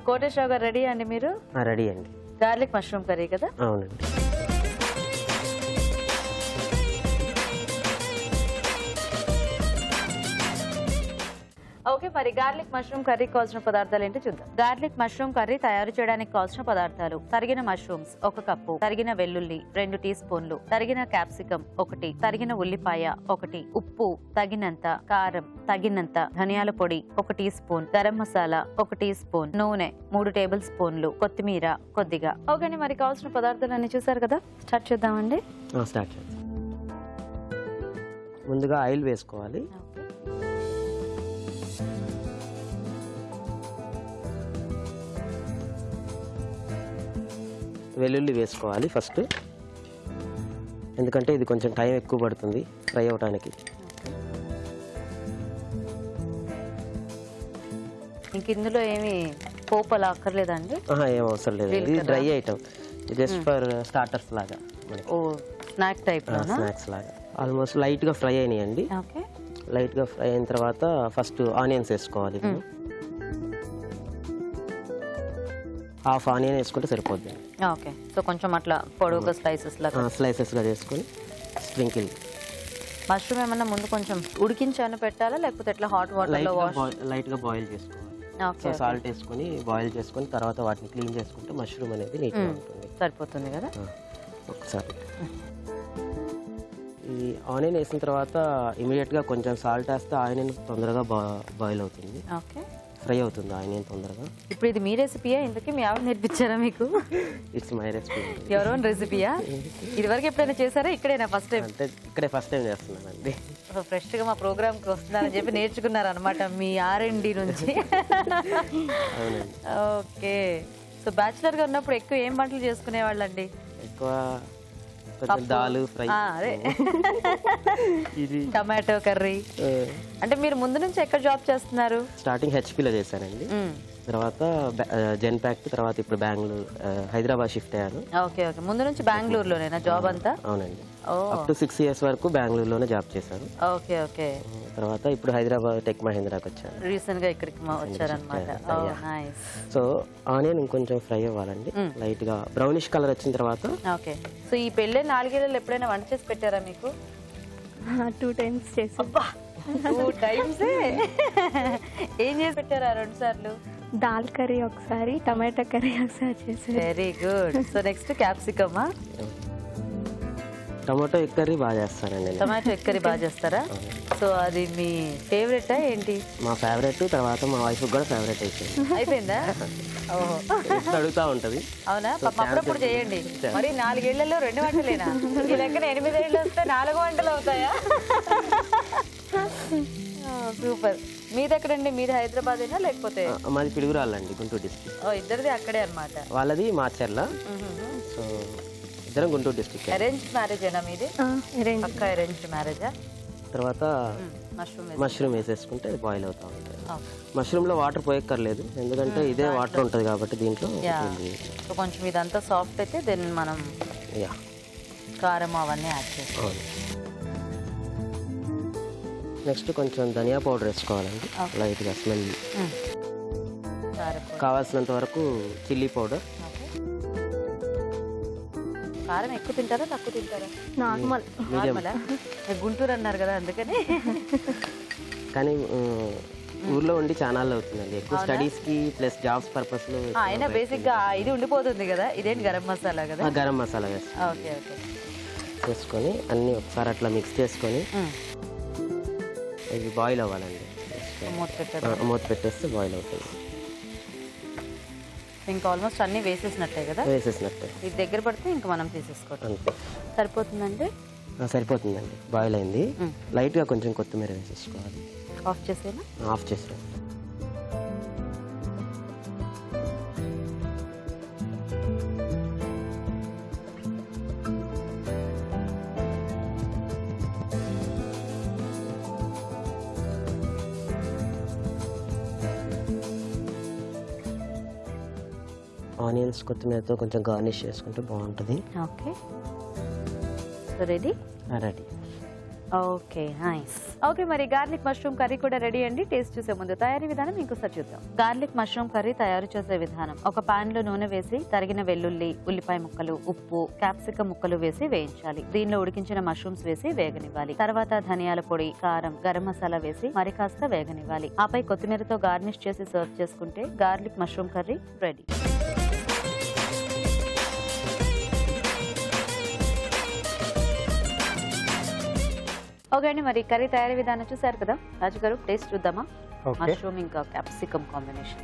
కోటేశ్వర గారు రెడీ అండి మీరు? రెడీ అండి. గార్లిక్ మష్రూమ్ కర్రీ కదా? అవునండి. ఓకే, మరి గార్లిక్ మష్రూమ్ కర్రీ కావాల్సిన పదార్థాలు ఏంటో చూద్దాం. గార్లిక్ మష్రూమ్ కర్రీ తయారు చేయడానికి కావాల్సిన పదార్థాలు: తరిగిన మష్రూమ్స్ 1 కప్పు, తరిగిన వెల్లుల్లి 2 టీ స్పూన్లు, తరిగిన క్యాప్సికం 1, తరిగిన ఉల్లిపాయ 1, ఉప్పు తగినంత, కారం తగినంత, ధనియాల పొడి 1 teaspoon, garam masala 1 teaspoon, నూనె 3 టేబుల్ స్పూన్లు, కొత్తిమీర కొద్దిగా. ఓకే అండి, మరి కావాల్సిన పదార్థాలు అన్ని చూసారు కదా, స్టార్ట్ చేద్దామండి. స్టార్ట్ చేద్దాం. ముందుగా ఆయిల్ వేసుకోవాలి. వెల్లుల్లి వేసుకోవాలి ఫస్ట్, ఎందుకంటే ఇది కొంచెం టైం ఎక్కువ పడుతుంది ఫ్రై అవడానికి. ఇంక ఇందులో ఏమి పోపు అలా అక్కర్లేదండి? ఏం అవసరం లేదు, ఇది dry item, just for starters లాగా, స్నాక్ టైప్ స్నాక్స్ లాగా. ఆల్మోస్ట్ లైట్గా ఫ్రై అయినాయండి. లైట్గా ఫ్రై అయిన తర్వాత ఫస్ట్ ఆనియన్స్ వేసుకోవాలి. హాఫ్ ఆనియన్ వేసుకుంటే సరిపోద్ది. ఓకే, సో కొంచెం అట్లా పొడవుగా స్లైసెస్గా చేసుకొని స్ప్రింకిల్. మష్రూమ్ ఏమన్నా ముందు కొంచెం ఉడికించాను పెట్టాలా, లేకపోతే ఎట్లా హాట్ వాటర్లో లైట్గా బాయిల్ చేసుకోవాలి. సో సాల్ట్ వేసుకొని బాయిల్ చేసుకొని తర్వాత వాటిని క్లీన్ చేసుకుంటే మష్రూమ్ అనేది నీట్గా ఉంటుంది. సరిపోతుంది కదా. ఒకసారి ఈ ఆనియన్ వేసిన తర్వాత ఇమీడియట్గా కొంచెం సాల్ట్ వేస్తే ఆనియన్ తొందరగా బాయిల్ అవుతుంది. ఓకే, ఫ్రై అవుతుంది ఆనియన్ తొందరగా. ఇప్పుడు ఇది మీ రెసిపీయా? ఇంతకీ మీ ఆవిడ నేర్పించారా మీకు? It's my recipe. ఎవరో రెసిపీయా? ఇది వరకు ఎప్పుడైనా చేశారా? ఇక్కడేనా ఫస్ట్ టైం? అంటే ఇక్కడే ఫస్ట్ టైం చేస్తున్నానండి. ఫ్రెష్గా మా ప్రోగ్రామ్కి వస్తున్నారని చెప్పి నేర్చుకున్నారు అనమాట మీ R&D నుంచి. ఓకే, సో బ్యాచులర్గా ఉన్నప్పుడు ఎక్కువ ఏం వంటలు చేసుకునేవాళ్ళండి? ఎక్కువ దాల్ ఫ్రై, టమాటో కర్రీ. అంటే మీరు ముందు నుంచి ఎక్కడ జాబ్ చేస్తున్నారు? స్టార్టింగ్ HPలో చేశానండి, తర్వాత జెన్పాక్, తర్వాత ఇప్పుడు బెంగళూరు హైదరాబాద్ షిఫ్ట్ అయ్యాను. ఓకే ఓకే, ముందు నుంచి బెంగళూరులోనేనా జాబ్ అంతా? అవునండి, అప్ టు 6 years వరకు బెంగళూరులోనే జాబ్ చేశాను. ఓకే ఓకే, తర్వాత ఇప్పుడు హైదరాబాద్ టెక్ మహీంద్రాకి వచ్చాను. రీసెంట్ గా ఇక్కడికి వచ్చారనమాట. సో ఆనియన్ ఇంకొంచెం ఫ్రై అవ్వాలండి, లైట్ గా బ్రౌనిష్ కలర్ వచ్చిన తర్వాత. ఓకే, సో ఈ పెళ్ళి 4 ఏళ్ళలో ఎప్పుడైనా వంట చేసి పెట్టారా మీకు? 2 times చేసి. 2 times? ఏం చేసి పెట్టారా 2 సార్లు? దాల్ కర్రీ ఒకసారి, టమాటా కర్రీ ఒకసారి చేశారు. Very good. సో నెక్స్ట్ క్యాప్సికమా? టమాటో ఎగ్ కర్రీ బాగా చేస్తానండి. టమాటో ఎగ్ కర్రీ బాగా చేస్తారా? సో అది మీ ఫేవరెటా ఏంటి? మా ఫేవరెట్, తర్వాత మా వైఫ్ కూడా ఫేవరెట్ అయిపోయిందా? ఓహో, అడుగుతా ఉంటది. అవునా? అప్పుడప్పుడు చేయండి. మరి 4 ఏళ్లలో 2 వంటలేనా? ఈ లెక్కన 8 ఏళ్ళు వస్తే 4 వంటలు అవుతాయా? సూపర్. మీది ఎక్కడండి? మీది హైదరాబాదేనా లేకపోతే? మాది పిడుగురాళ్ళండి, గుంటూరు డిస్ట్రిక్ట్. ఇద్దరిది అక్కడే అన్నమాట. వాళ్ళది మార్చర్ల. సో ఇద్దరం గుంటూరు డిస్ట్రిక్ట్. అరేంజ్ మ్యారేజ్ ఏనా మీది? పక్క అరేంజ్ మ్యారేజా? తర్వాత మష్రూమ్ వేసేసుకుంటే బాయిల్ అవుతా ఉంటుంది. మష్రూమ్ లో వాటర్ పోయక్కర్లేదు, ఎందుకంటే ఇదే వాటర్ ఉంటుంది కాబట్టి దీంట్లో. కొంచెం ఇదంతా సాఫ్ట్ అయితే దెన్ మనం కారం అవన్నీ యాడ్ చేసుకోవాలి. నెక్స్ట్ కొంచెం ధనియా పౌడర్ వేసుకోవాలండి, లైట్గా స్మెల్. కావాల్సినంత వరకు చిల్లీ పౌడర్. కారం ఎక్కువ తింటారా తక్కువ తింటారా? నార్మల్. గుంటూరు అన్నారు కదా అందుకని. కానీ ఊర్లో ఉండి చాలా అవుతుందండి, ఎక్కువ స్టడీస్ కి ప్లస్ జాబ్స్ పర్పస్ లో. అయినా బేసిక్ గా ఇది ఉండిపోతుంది కదా. ఇదేంటి గరం మసాలా కదా? గరం మసాలా వేసుకొని అన్ని ఒకసారి అట్లా మిక్స్ చేసుకొని ఇది బాయిల్ అవ్వాలండి. మూత పెట్టేస్తే బాయిల్ అవుతుంది. ఇంకా ఆల్మోస్ట్ అన్ని వేసేసినట్టే కదా? వేసేసినట్టే. ఇది దగ్గర పడితే ఇంకా మనం తీసేసుకోవాలి. సరిపోతుందండి? సరిపోతుందండి, బాయిల్ అయింది. లైట్గా కొంచెం కొత్తిమీర వేసేసుకోవాలి. ఆఫ్ చేసేనా? ఆఫ్ చేసే. ఆనియన్స్ కొత్తిమీరతో కొంచెం గార్నిష్ చేసుకుంటే బాగుంటుంది. Okay, ready. Ready. Okay nice. Okay మరి గార్లిక్ మష్రూమ్ కర్రీ కూడా రెడీ అండి. టేస్ట్ చూసే ముందు తయారీ విధానం ఇంకోసారి చూద్దాం. గార్లిక్ మష్రూమ్ కర్రీ తయారు చేసే విధానం: ఒక పాన్ లో నూనె వేసి తరిగిన వెల్లుల్లి, ఉల్లిపాయ ముక్కలు, ఉప్పు, క్యాప్సికం ముక్కలు వేసి వేయించాలి. దీనిలో ఉడికించిన మష్రూమ్స్ వేసి వేగనివ్వాలి. తర్వాత ధనియాల పొడి, కారం, గరం మసాలా వేసి మరి కాస్త వేగనివ్వాలి. ఆపై కొత్తిమీరతో గార్నిష్ చేసి సర్వ్ చేసుకుంటే garlic mushroom curry ready. Okay అండి, మరి కర్రీ తయారీ విధానం చూసారు కదా. రాజు గారు టేస్ట్ చూద్దామా? మష్రూమ్ ఇంకా క్యాప్సికమ్ కాంబినేషన్.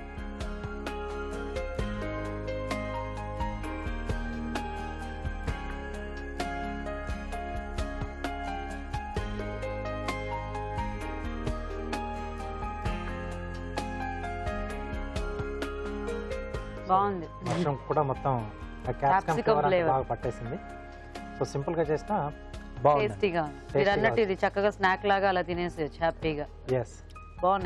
బాగుంది. మష్రూమ్ కూడా మొత్తం క్యాప్సికమ్ ఫ్లేవర్ బాగా పట్టేసింది. సో సింపుల్ గా చేసిన బాగుంది, టేస్టీగా ఉంది. మీరు అన్నట్టు ఇది చక్కగా స్నాక్ లాగా అలా తినేసేయచ్చు హ్యాపీగా. yes బాగున్నాయి.